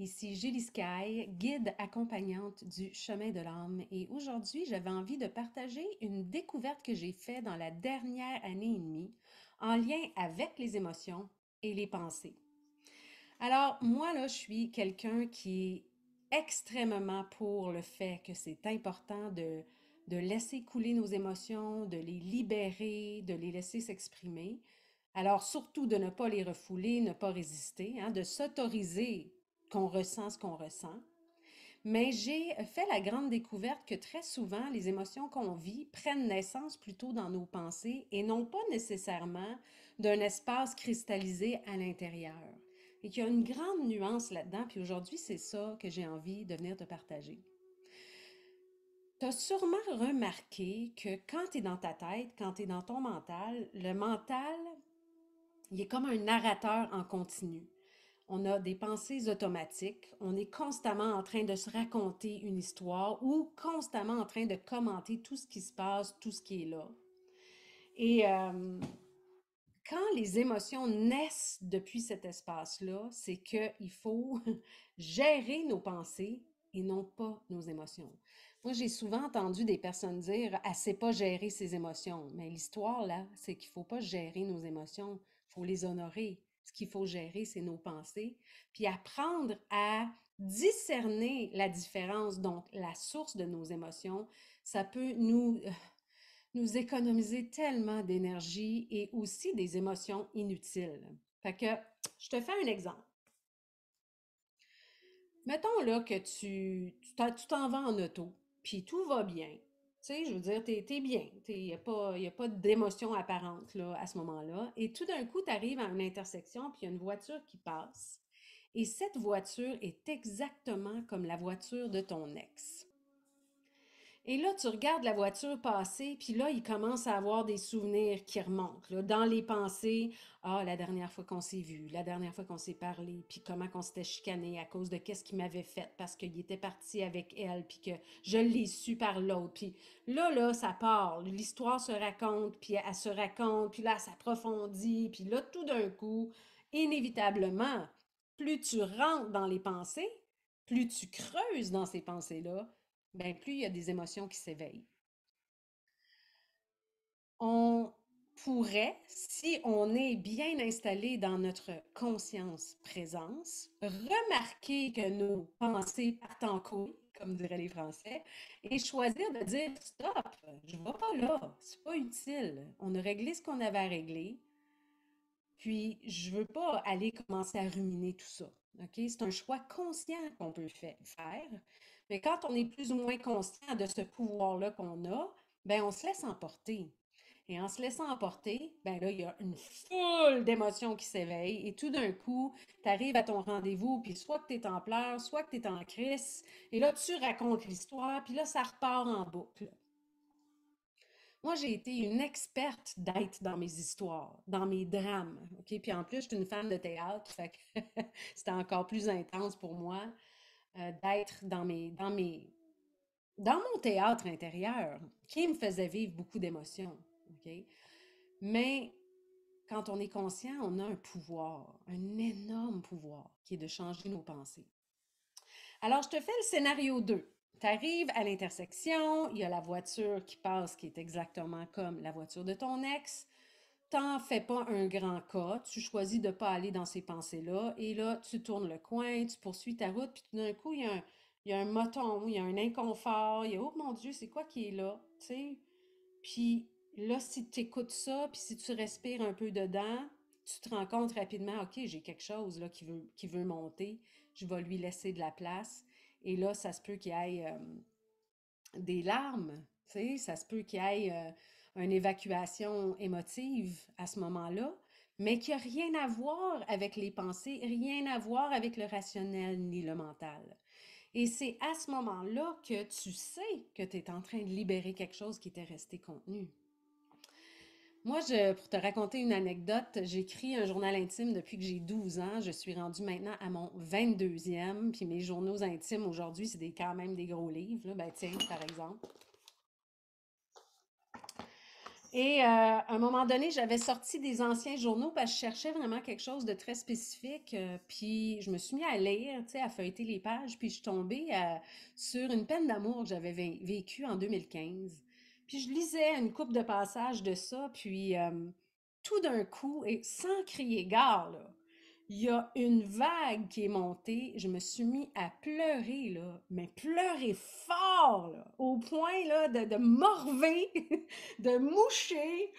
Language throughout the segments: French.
Ici Julie Sky, guide accompagnante du chemin de l'âme et aujourd'hui j'avais envie de partager une découverte que j'ai faite dans la dernière année et demie en lien avec les émotions et les pensées. Alors moi là je suis quelqu'un qui est extrêmement pour le fait que c'est important de laisser couler nos émotions, de les libérer, de les laisser s'exprimer. Alors, surtout de ne pas les refouler, ne pas résister, hein, de s'autoriser qu'on ressent ce qu'on ressent. Mais j'ai fait la grande découverte que très souvent, les émotions qu'on vit prennent naissance plutôt dans nos pensées et non pas nécessairement d'un espace cristallisé à l'intérieur. Et qu'il y a une grande nuance là-dedans, puis aujourd'hui, c'est ça que j'ai envie de venir te partager. Tu as sûrement remarqué que quand tu es dans ta tête, quand tu es dans ton mental, le mental, il est comme un narrateur en continu. On a des pensées automatiques, on est constamment en train de se raconter une histoire ou constamment en train de commenter tout ce qui se passe, tout ce qui est là. Et quand les émotions naissent depuis cet espace-là, c'est qu'il faut gérer nos pensées et non pas nos émotions. Moi, j'ai souvent entendu des personnes dire elle ne sait pas gérer ses émotions. Mais l'histoire, là, c'est qu'il ne faut pas gérer nos émotions, il faut les honorer. Ce qu'il faut gérer, c'est nos pensées. Puis apprendre à discerner la différence, donc la source de nos émotions, ça peut nous économiser tellement d'énergie et aussi des émotions inutiles. Fait que, je te fais un exemple. Mettons là que tu t'en vas en auto, puis tout va bien. Tu sais, je veux dire, t'es bien. Il n'y a pas d'émotion apparente là, à ce moment-là. Et tout d'un coup, tu arrives à une intersection, puis il y a une voiture qui passe. Et cette voiture est exactement comme la voiture de ton ex. Et là, tu regardes la voiture passer, puis là, il commence à avoir des souvenirs qui remontent. Là, dans les pensées, ah, la dernière fois qu'on s'est vu, la dernière fois qu'on s'est parlé, puis comment qu'on s'était chicané à cause de qu'est-ce qu'il m'avait fait parce qu'il était parti avec elle, puis que je l'ai su par l'autre. Puis là, ça part. L'histoire se raconte, puis elle se raconte, puis là, elle s'approfondit, puis là, tout d'un coup, inévitablement, plus tu rentres dans les pensées, plus tu creuses dans ces pensées-là, ben plus il y a des émotions qui s'éveillent. On pourrait, si on est bien installé dans notre conscience présence, remarquer que nos pensées partent en couille, comme diraient les Français, et choisir de dire stop, je ne vais pas là, c'est pas utile. On a réglé ce qu'on avait à régler, puis je veux pas aller commencer à ruminer tout ça. OK? C'est un choix conscient qu'on peut faire. Mais quand on est plus ou moins conscient de ce pouvoir-là qu'on a, ben on se laisse emporter. Et en se laissant emporter, ben là, il y a une foule d'émotions qui s'éveillent et tout d'un coup, tu arrives à ton rendez-vous, puis soit que tu es en pleurs, soit que tu es en crise, et là, tu racontes l'histoire, puis là, ça repart en boucle. Moi, j'ai été une experte d'être dans mes histoires, dans mes drames. OK? Puis en plus, je suis une fan de théâtre, fait que c'était encore plus intense pour moi d'être dans mon théâtre intérieur, qui me faisait vivre beaucoup d'émotions. OK? Mais quand on est conscient, on a un pouvoir, un énorme pouvoir, qui est de changer nos pensées. Alors, je te fais le scénario 2. Tu arrives à l'intersection, il y a la voiture qui passe qui est exactement comme la voiture de ton ex. T'en fais pas un grand cas, tu choisis de ne pas aller dans ces pensées-là, et là, tu tournes le coin, tu poursuis ta route, puis tout d'un coup, il y a un moton, il y a un inconfort, il y a, oh mon Dieu, c'est quoi qui est là, tu sais? Puis là, si tu écoutes ça, puis si tu respires un peu dedans, tu te rends compte rapidement, OK, j'ai quelque chose là qui veut monter, je vais lui laisser de la place. Et là, ça se peut qu'il y ait des larmes, tu sais, ça se peut qu'il y ait une évacuation émotive à ce moment-là, mais qui n'a rien à voir avec les pensées, rien à voir avec le rationnel ni le mental. Et c'est à ce moment-là que tu sais que tu es en train de libérer quelque chose qui était resté contenu. Moi, pour te raconter une anecdote, j'écris un journal intime depuis que j'ai 12 ans. Je suis rendue maintenant à mon 22e. Puis mes journaux intimes aujourd'hui, c'est quand même des gros livres. Là. Ben, tiens, par exemple. Et à un moment donné, j'avais sorti des anciens journaux parce que je cherchais vraiment quelque chose de très spécifique. Puis je me suis mis à lire, tu sais, à feuilleter les pages. Puis je suis tombée sur une peine d'amour que j'avais vécue en 2015. Puis je lisais une couple de passages de ça. Puis tout d'un coup, et sans crier gare, là, il y a une vague qui est montée. Je me suis mis à pleurer, là, mais pleurer fort, là, au point là, de morver, de moucher.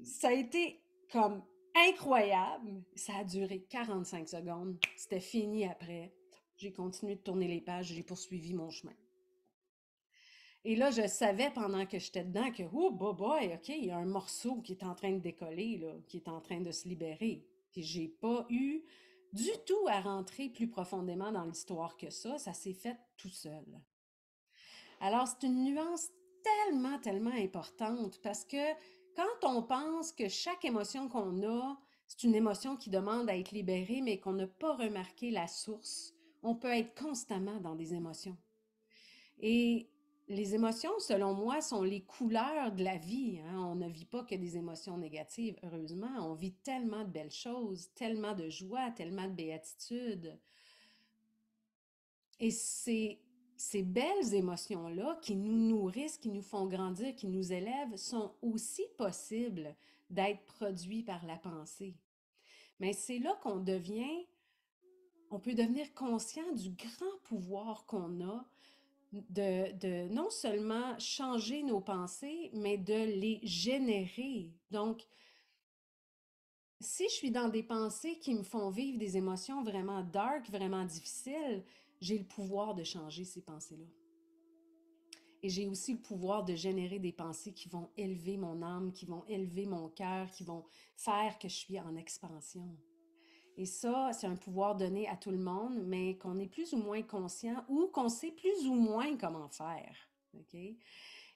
Ça a été comme incroyable. Ça a duré 45 secondes. C'était fini après. J'ai continué de tourner les pages, j'ai poursuivi mon chemin. Et là, je savais pendant que j'étais dedans que, oh, boy, OK, il y a un morceau qui est en train de décoller, là, qui est en train de se libérer. Puis j'ai pas eu du tout à rentrer plus profondément dans l'histoire que ça s'est fait tout seul. Alors, c'est une nuance tellement, tellement importante parce que quand on pense que chaque émotion qu'on a, c'est une émotion qui demande à être libérée, mais qu'on n'a pas remarqué la source, on peut être constamment dans des émotions. Et les émotions, selon moi, sont les couleurs de la vie, hein. On ne vit pas que des émotions négatives, heureusement. On vit tellement de belles choses, tellement de joie, tellement de béatitude. Et ces belles émotions-là qui nous nourrissent, qui nous font grandir, qui nous élèvent, sont aussi possibles d'être produits par la pensée. Mais c'est là on peut devenir conscient du grand pouvoir qu'on a de non seulement changer nos pensées, mais de les générer. Donc, si je suis dans des pensées qui me font vivre des émotions vraiment dark, vraiment difficiles, j'ai le pouvoir de changer ces pensées-là. Et j'ai aussi le pouvoir de générer des pensées qui vont élever mon âme, qui vont élever mon cœur, qui vont faire que je suis en expansion. Et ça, c'est un pouvoir donné à tout le monde, mais qu'on est plus ou moins conscient ou qu'on sait plus ou moins comment faire. OK?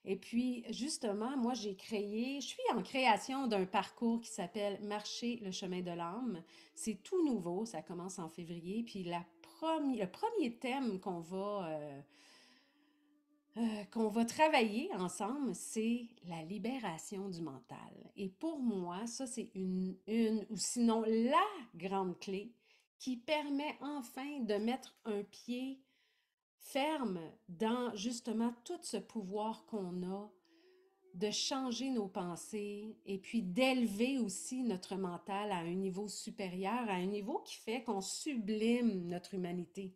Et puis, justement, moi, je suis en création d'un parcours qui s'appelle Marcher le chemin de l'âme. C'est tout nouveau, ça commence en février. Puis le premier thème qu'on va travailler ensemble, c'est la libération du mental. Et pour moi, ça, c'est ou sinon la grande clé qui permet enfin de mettre un pied ferme dans justement tout ce pouvoir qu'on a de changer nos pensées et puis d'élever aussi notre mental à un niveau supérieur, à un niveau qui fait qu'on sublime notre humanité.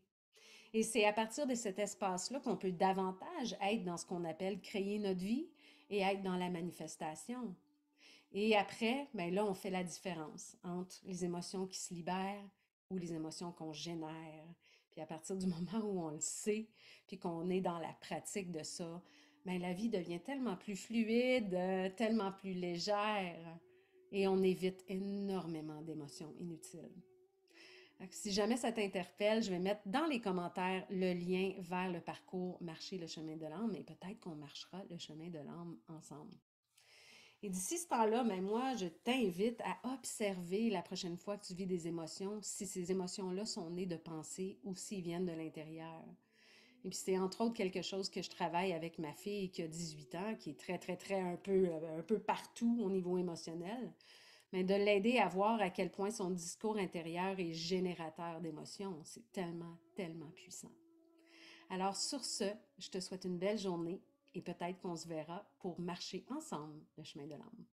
Et c'est à partir de cet espace-là qu'on peut davantage être dans ce qu'on appelle créer notre vie et être dans la manifestation. Et après, ben là, on fait la différence entre les émotions qui se libèrent ou les émotions qu'on génère. Puis à partir du moment où on le sait, puis qu'on est dans la pratique de ça, ben la vie devient tellement plus fluide, tellement plus légère, et on évite énormément d'émotions inutiles. Si jamais ça t'interpelle, je vais mettre dans les commentaires le lien vers le parcours Marcher le chemin de l'âme et peut-être qu'on marchera le chemin de l'âme ensemble. Et d'ici ce temps-là, ben moi, je t'invite à observer la prochaine fois que tu vis des émotions, si ces émotions-là sont nées de pensées ou s'ils viennent de l'intérieur. Et puis c'est entre autres quelque chose que je travaille avec ma fille qui a 18 ans, qui est très, très, très un peu partout au niveau émotionnel, mais de l'aider à voir à quel point son discours intérieur est générateur d'émotions. C'est tellement, tellement puissant. Alors sur ce, je te souhaite une belle journée et peut-être qu'on se verra pour marcher ensemble le chemin de l'âme.